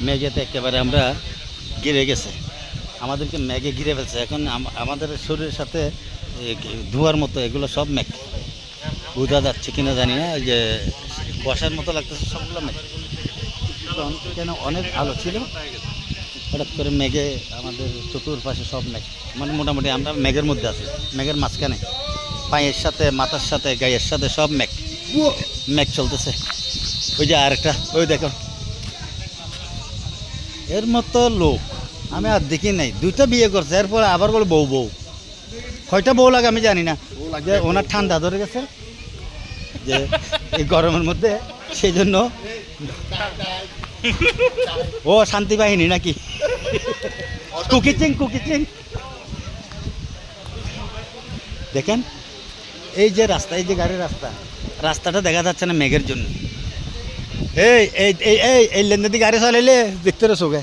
মেঘেতে একেবারে আমরা ঘিরে গেছে, আমাদেরকে মেঘে ঘিরে ফেলছে। এখন আমাদের শরীরের সাথে ধোঁয়ার মতো এগুলো সব মেঘ, বোঝা যাচ্ছে কিনা জানি না, এই যে কুয়াশার মতো লাগতেছে সবগুলো মেঘ। কেন অনেক আলো ছিল, হঠাৎ করে মেঘে আমাদের চতুর্পাশে সব মেঘ, মানে মোটামুটি আমরা মেঘের মধ্যে আছি, মেঘের মাঝখানে, পায়ের সাথে মাথার সাথে গায়ের সাথে সব মেঘ, মেঘ চলতেছে। ওই যে আরেকটা, ওই দেখো, এর মতো লোক আমি আর দেখি নাই। দুইটা বিয়ে করছে, এরপর আবার বলে বউ বউ, কয়টা বউ লাগে আমি জানি না। যে ওনার ঠান্ডা ধরে গেছে যে এই গরমের মধ্যে, সেই জন্য ও শান্তি বাহিনী নাকি, কুকিচিং কুকিচিং। দেখেন এই যে রাস্তা, এই যে গাড়ির রাস্তা, রাস্তাটা দেখা যাচ্ছে না মেঘের জন্য। এই এই এই এই এই লেনদেন দিয়ে গাড়ি চালাইলে দেখতে রে চোখে।